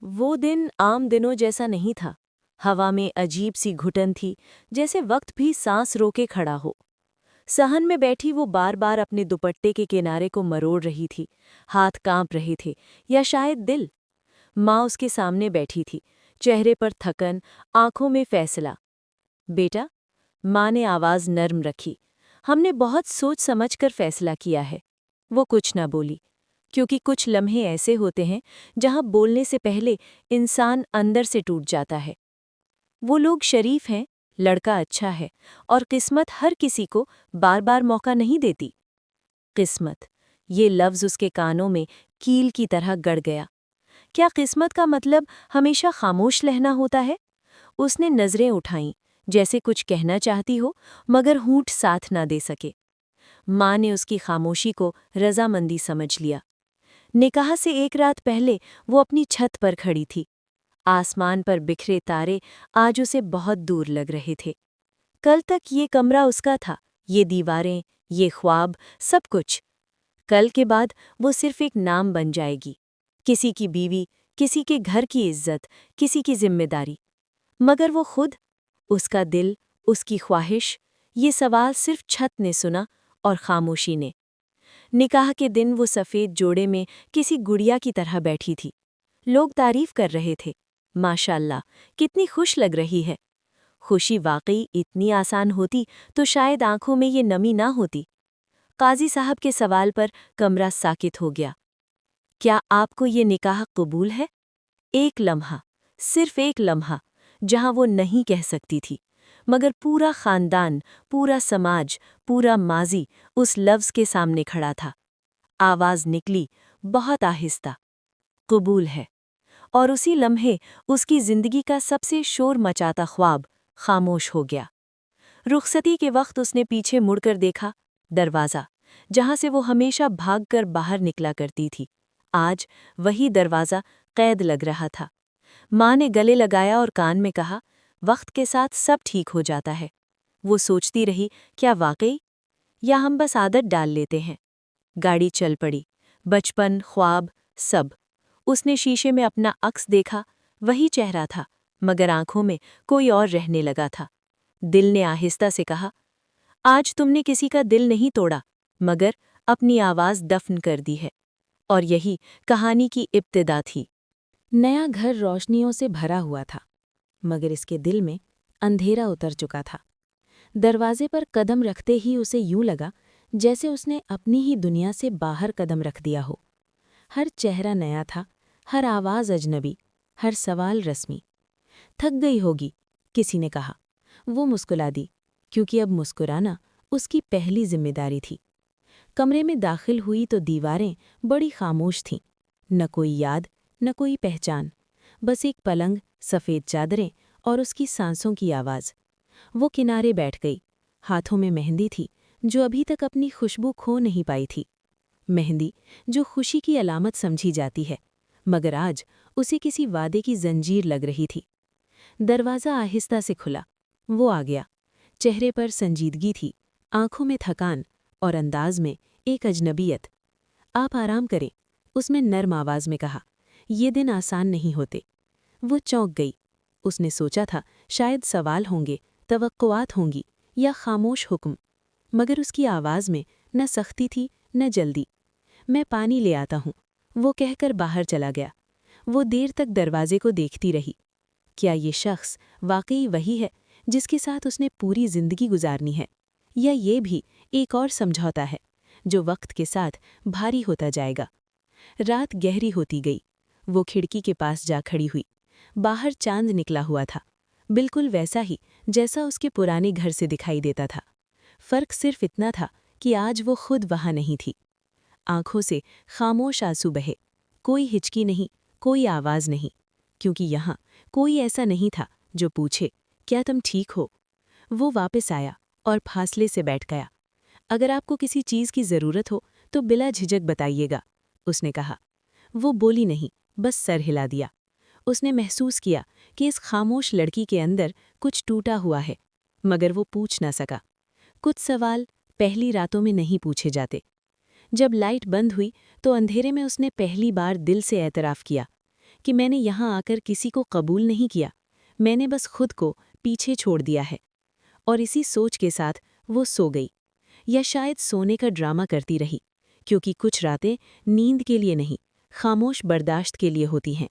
वो दिन आम दिनों जैसा नहीं था। हवा में अजीब सी घुटन थी, जैसे वक्त भी सांस रोके खड़ा हो। सहन में बैठी वो बार बार अपने दुपट्टे के किनारे को मरोड़ रही थी। हाथ कांप रहे थे, या शायद दिल। माँ उसके सामने बैठी थी, चेहरे पर थकन, आंखों में फैसला। बेटा, माँ ने आवाज नर्म रखी, हमने बहुत सोच समझ कर फैसला किया है। वो कुछ न बोली, क्योंकि कुछ लम्हे ऐसे होते हैं जहां बोलने से पहले इंसान अंदर से टूट जाता है। वो लोग शरीफ हैं, लड़का अच्छा है, और किस्मत हर किसी को बार बार मौका नहीं देती। किस्मत, ये लफ्ज उसके कानों में कील की तरह गड़ गया। क्या किस्मत का मतलब हमेशा खामोश रहना होता है? उसने नजरें उठाईं, जैसे कुछ कहना चाहती हो, मगर होंठ साथ ना दे सके। माँ ने उसकी खामोशी को रजामंदी समझ लिया। निकाह से एक रात पहले वो अपनी छत पर खड़ी थी। आसमान पर बिखरे तारे आज उसे बहुत दूर लग रहे थे। कल तक ये कमरा उसका था, ये दीवारें, ये ख्वाब, सब कुछ। कल के बाद वो सिर्फ एक नाम बन जाएगी, किसी की बीवी, किसी के घर की इज्जत, किसी की जिम्मेदारी। मगर वो खुद, उसका दिल, उसकी ख्वाहिश, ये सवाल सिर्फ छत ने सुना, और खामोशी ने। निकाह के दिन वो सफ़ेद जोड़े में किसी गुड़िया की तरह बैठी थी। लोग तारीफ कर रहे थे, माशाअल्लाह, कितनी खुश लग रही है। खुशी वाकई इतनी आसान होती तो शायद आंखों में ये नमी ना होती। काजी साहब के सवाल पर कमरा साकित हो गया। क्या आपको ये निकाह कबूल है? एक लम्हा, सिर्फ एक लम्हा, जहां वो नहीं कह सकती थी, मगर पूरा खानदान, पूरा समाज, पूरा माजी उस लफ्ज के सामने खड़ा था। आवाज निकली, बहुत आहिस्ता, कबूल है। और उसी लम्हे उसकी जिंदगी का सबसे शोर मचाता ख्वाब खामोश हो गया। रुखसती के वक्त उसने पीछे मुड़कर देखा, दरवाज़ा, जहां से वो हमेशा भागकर बाहर निकला करती थी, आज वही दरवाज़ा कैद लग रहा था। माँ ने गले लगाया और कान में कहा, वक्त के साथ सब ठीक हो जाता है। वो सोचती रही, क्या वाकई, या हम बस आदत डाल लेते हैं। गाड़ी चल पड़ी, बचपन, ख्वाब, सब। उसने शीशे में अपना अक्स देखा, वही चेहरा था, मगर आंखों में कोई और रहने लगा था। दिल ने आहिस्ता से कहा, आज तुमने किसी का दिल नहीं तोड़ा, मगर अपनी आवाज दफन कर दी है। और यही कहानी की इब्तिदा थी। नया घर रोशनियों से भरा हुआ था, मगर इसके दिल में अंधेरा उतर चुका था। दरवाजे पर कदम रखते ही उसे यूं लगा जैसे उसने अपनी ही दुनिया से बाहर कदम रख दिया हो। हर चेहरा नया था, हर आवाज़ अजनबी, हर सवाल रस्मी। थक गई होगी, किसी ने कहा। वो मुस्कुरा दी, क्योंकि अब मुस्कुराना उसकी पहली जिम्मेदारी थी। कमरे में दाखिल हुई तो दीवारें बड़ी खामोश थीं। न कोई याद, न कोई पहचान, बस एक पलंग, सफ़ेद चादरें और उसकी सांसों की आवाज़। वो किनारे बैठ गई। हाथों में मेहंदी थी, जो अभी तक अपनी खुशबू खो नहीं पाई थी। मेहंदी, जो खुशी की अलामत समझी जाती है, मगर आज उसे किसी वादे की जंजीर लग रही थी। दरवाज़ा आहिस्ता से खुला। वो आ गया। चेहरे पर संजीदगी थी, आंखों में थकान, और अंदाज में एक अजनबियत। आप आराम करें, उसने नर्म आवाज़ में कहा। ये दिन आसान नहीं होते। वो चौंक गई। उसने सोचा था शायद सवाल होंगे, तवक्कुआत होंगी, या खामोश हुक्म, मगर उसकी आवाज़ में न सख्ती थी न जल्दी। मैं पानी ले आता हूँ, वो कहकर बाहर चला गया। वो देर तक दरवाजे को देखती रही। क्या ये शख्स वाकई वही है जिसके साथ उसने पूरी जिंदगी गुजारनी है, या ये भी एक और समझौता है जो वक्त के साथ भारी होता जाएगा? रात गहरी होती गई। वो खिड़की के पास जा खड़ी हुई। बाहर चांद निकला हुआ था, बिल्कुल वैसा ही जैसा उसके पुराने घर से दिखाई देता था। फर्क सिर्फ इतना था कि आज वो खुद वहां नहीं थी। आंखों से खामोश आंसू बहे, कोई हिचकी नहीं, कोई आवाज नहीं, क्योंकि यहाँ कोई ऐसा नहीं था जो पूछे, क्या तुम ठीक हो? वो वापस आया और फासले से बैठ गया। अगर आपको किसी चीज़ की ज़रूरत हो तो बिला झिझक बताइएगा, उसने कहा। वो बोली नहीं, बस सर हिला दिया। उसने महसूस किया कि इस खामोश लड़की के अंदर कुछ टूटा हुआ है, मगर वो पूछ ना सका। कुछ सवाल पहली रातों में नहीं पूछे जाते। जब लाइट बंद हुई तो अंधेरे में उसने पहली बार दिल से एतराफ़ किया, کہ میں نے یہاں آ کر کسی کو قبول نہیں کیا، میں نے بس خود کو پیچھے چھوڑ دیا ہے۔ اور اسی سوچ کے ساتھ وہ سو گئی، یا شاید سونے کا ڈرامہ کرتی رہی، کیونکہ کچھ راتیں نیند کے لیے نہیں، خاموش برداشت کے لیے ہوتی ہیں۔